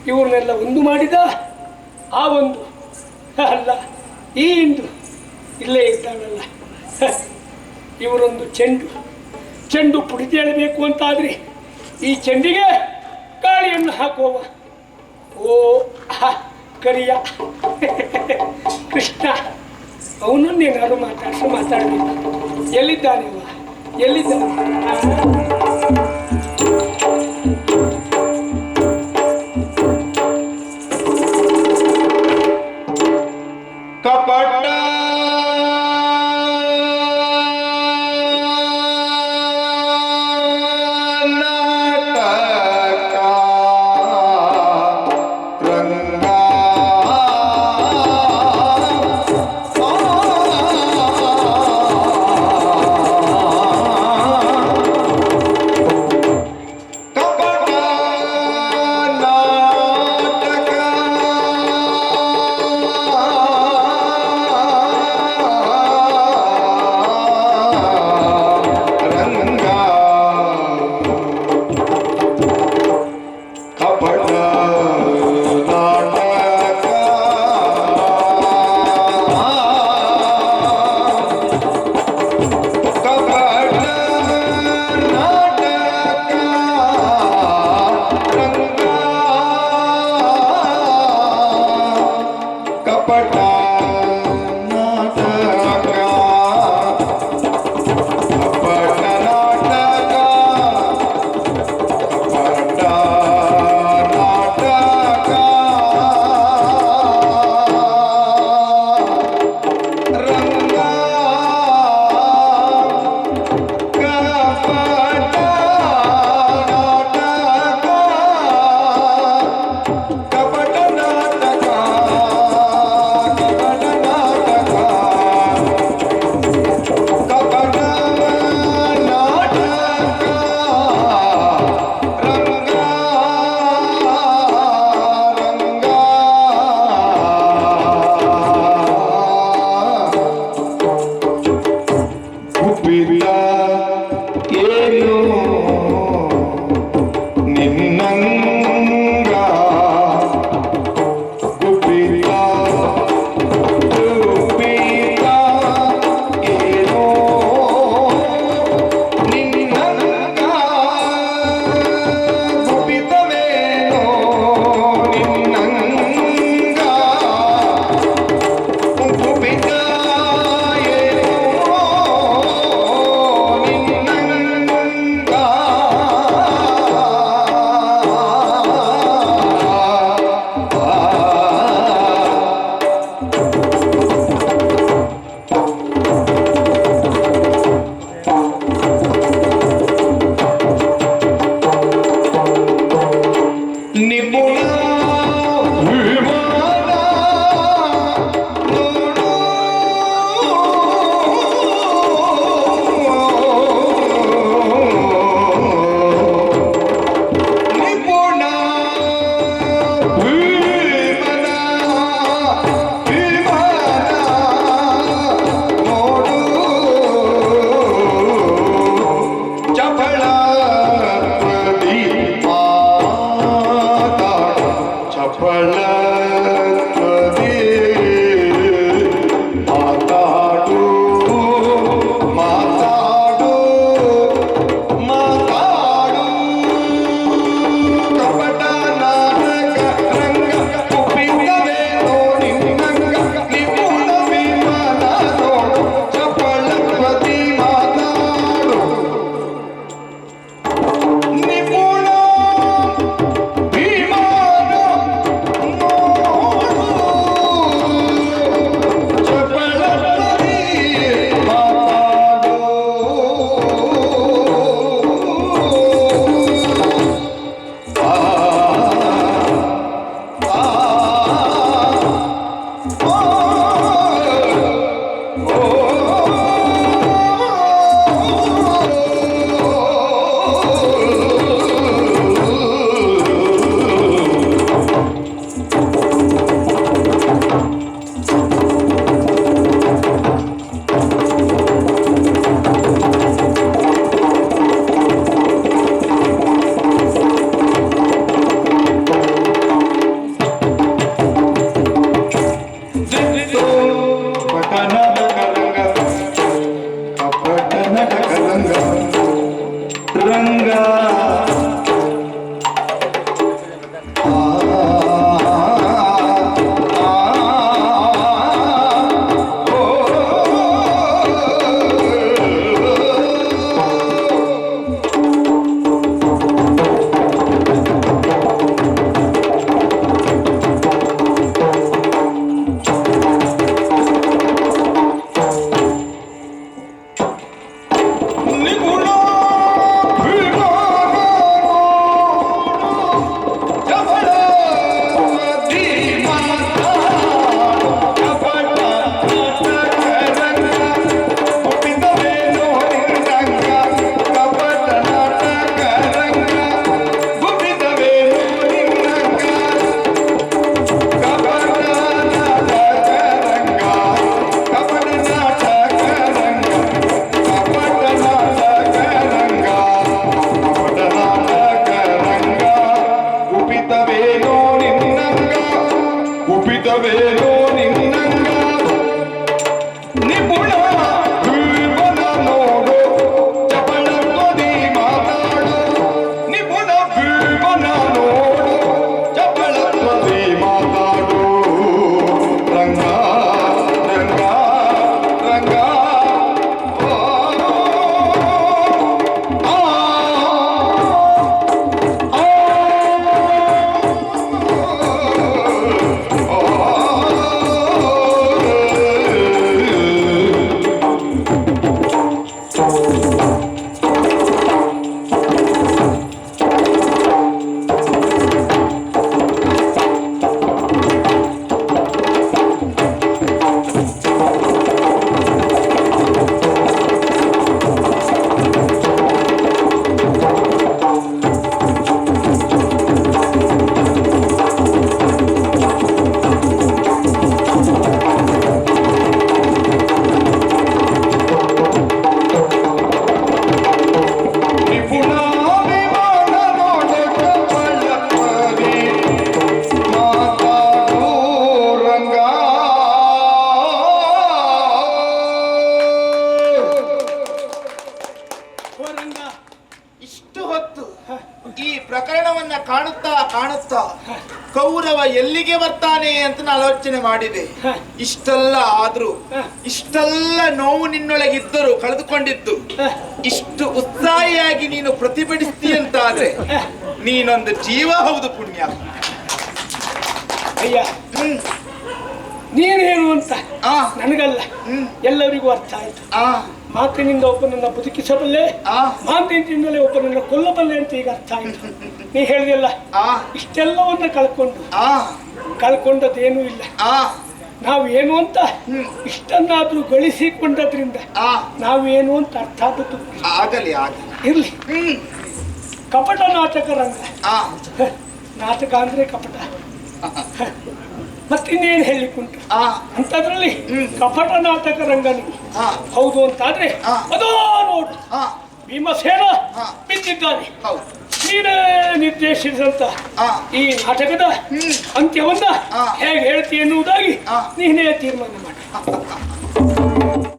ಇವ್ರನ್ನೆಲ್ಲ ಒಂದು ಮಾಡಿದ ಆ ಒಂದು ಅಲ್ಲ ಈ ಇಂದು ಇಲ್ಲೇ ಇದ್ದಾನಲ್ಲ. ಇವರೊಂದು ಚೆಂಡು ಪುಡಿತೇಳಬೇಕು ಅಂತಾದ್ರೆ ಈ ಚೆಂಡಿಗೆ ಗಾಳಿಯನ್ನು ಹಾಕುವವ. ಓ ಕರಿಯ ಕೃಷ್ಣ, ಅವನನ್ನೇನಾದ್ರು ಮಾತಾಡಬೇಕು. ಎಲ್ಲಿದ್ದಾನೆ? ಕಪಟ ಇಲ್ಲವೇನೋ ನಿನ್ನಂಗ ನಿಪುಣ ಭೀಮನ ನೋಡು ಚಪಳತ್ವದಿ ಮಾತಾಡು ನಿಪುಣ ಭೀಮನ ನೋಡು ಚಪಳತ್ವದಿ ಮಾತಾಡು ರಂಗ ರಂಗ ರಂಗ ಇಷ್ಟು ಹೊತ್ತು ಈ ಪ್ರಕರಣವನ್ನ ಕಾಣುತ್ತಾ ಕಾಣುತ್ತಾ ಕೌರವ ಎಲ್ಲಿಗೆ ಬರ್ತಾನೆ ಅಂತ ನಾನು ಆಲೋಚನೆ ಮಾಡಿದೆ. ಇಷ್ಟೆಲ್ಲ ಆದ್ರೂ ಇಷ್ಟೆಲ್ಲ ನೋವು ನಿನ್ನೊಳಗಿದ್ದರೂ ಕಳೆದುಕೊಂಡಿದ್ದು ಇಷ್ಟು ಉತ್ಸಾಹಿಯಾಗಿ ನೀನು ಪ್ರತಿಭಟಿಸ್ತೀಯಂತಾದ್ರೆ ನೀನೊಂದು ಜೀವ ಹೌದು ಪುಣ್ಯ. ಅಯ್ಯ ನೀನೇನು ಅಂತ ನನಗಲ್ಲ ಎಲ್ಲರಿಗೂ ಅರ್ಥ ಆಯ್ತು. ಮಾತಿನಿಂದ ಒಬ್ಬನನ್ನ ಬದುಕಿಸಬಲ್ಲೆ, ಮಾತಿನಿಂದಲೇ ಒಬ್ಬನನ್ನ ಕೊಲ್ಲಬಲ್ಲೆ ಅಂತ ಈಗ ಅರ್ಥ ಆಯ್ತು. ನೀ ಹೇಳಿದೆಲ್ಲ ಇಷ್ಟೆಲ್ಲವನ್ನ ಕಳ್ಕೊಂಡದ್ದೇನೂ ಇಲ್ಲ. ನಾವು ಏನು ಅಂತ ಇಷ್ಟನ್ನಾದ್ರೂ ಗಳಿಸಿಕೊಂಡದ್ರಿಂದ ನಾವೇನು ಅಂತ ಅರ್ಥ ಆದದ್ದು ಆಗಲಿ ಇರ್ಲಿ. ಕಪಟ ನಾಟಕ ರಂಗ, ನಾಟಕ ಅಂದ್ರೆ ಕಪಟ, ಮತ್ತಿನ್ನೇನು ಹೇಳಿಕುಂಟು ಅಂತದ್ರಲ್ಲಿ ಕಪಟ ನಾಟಕ ರಂಗನಿ ಹೌದು ಅಂತಾದ್ರೆ ಅದೋ ನೋಡು ಭೀಮಸೇನ ಬಿದ್ದಿದ್ದಾನೆ. ನೀನೇ ನಿರ್ದೇಶಿಸಿದಂತ ಈ ನಾಟಕದ ಅಂತ್ಯವನ್ನ ಹೇಗೆ ಹೇಳ್ತಿ ಎನ್ನುವುದಾಗಿ ನೀನೇ ತೀರ್ಮಾನ ಮಾಡಿ.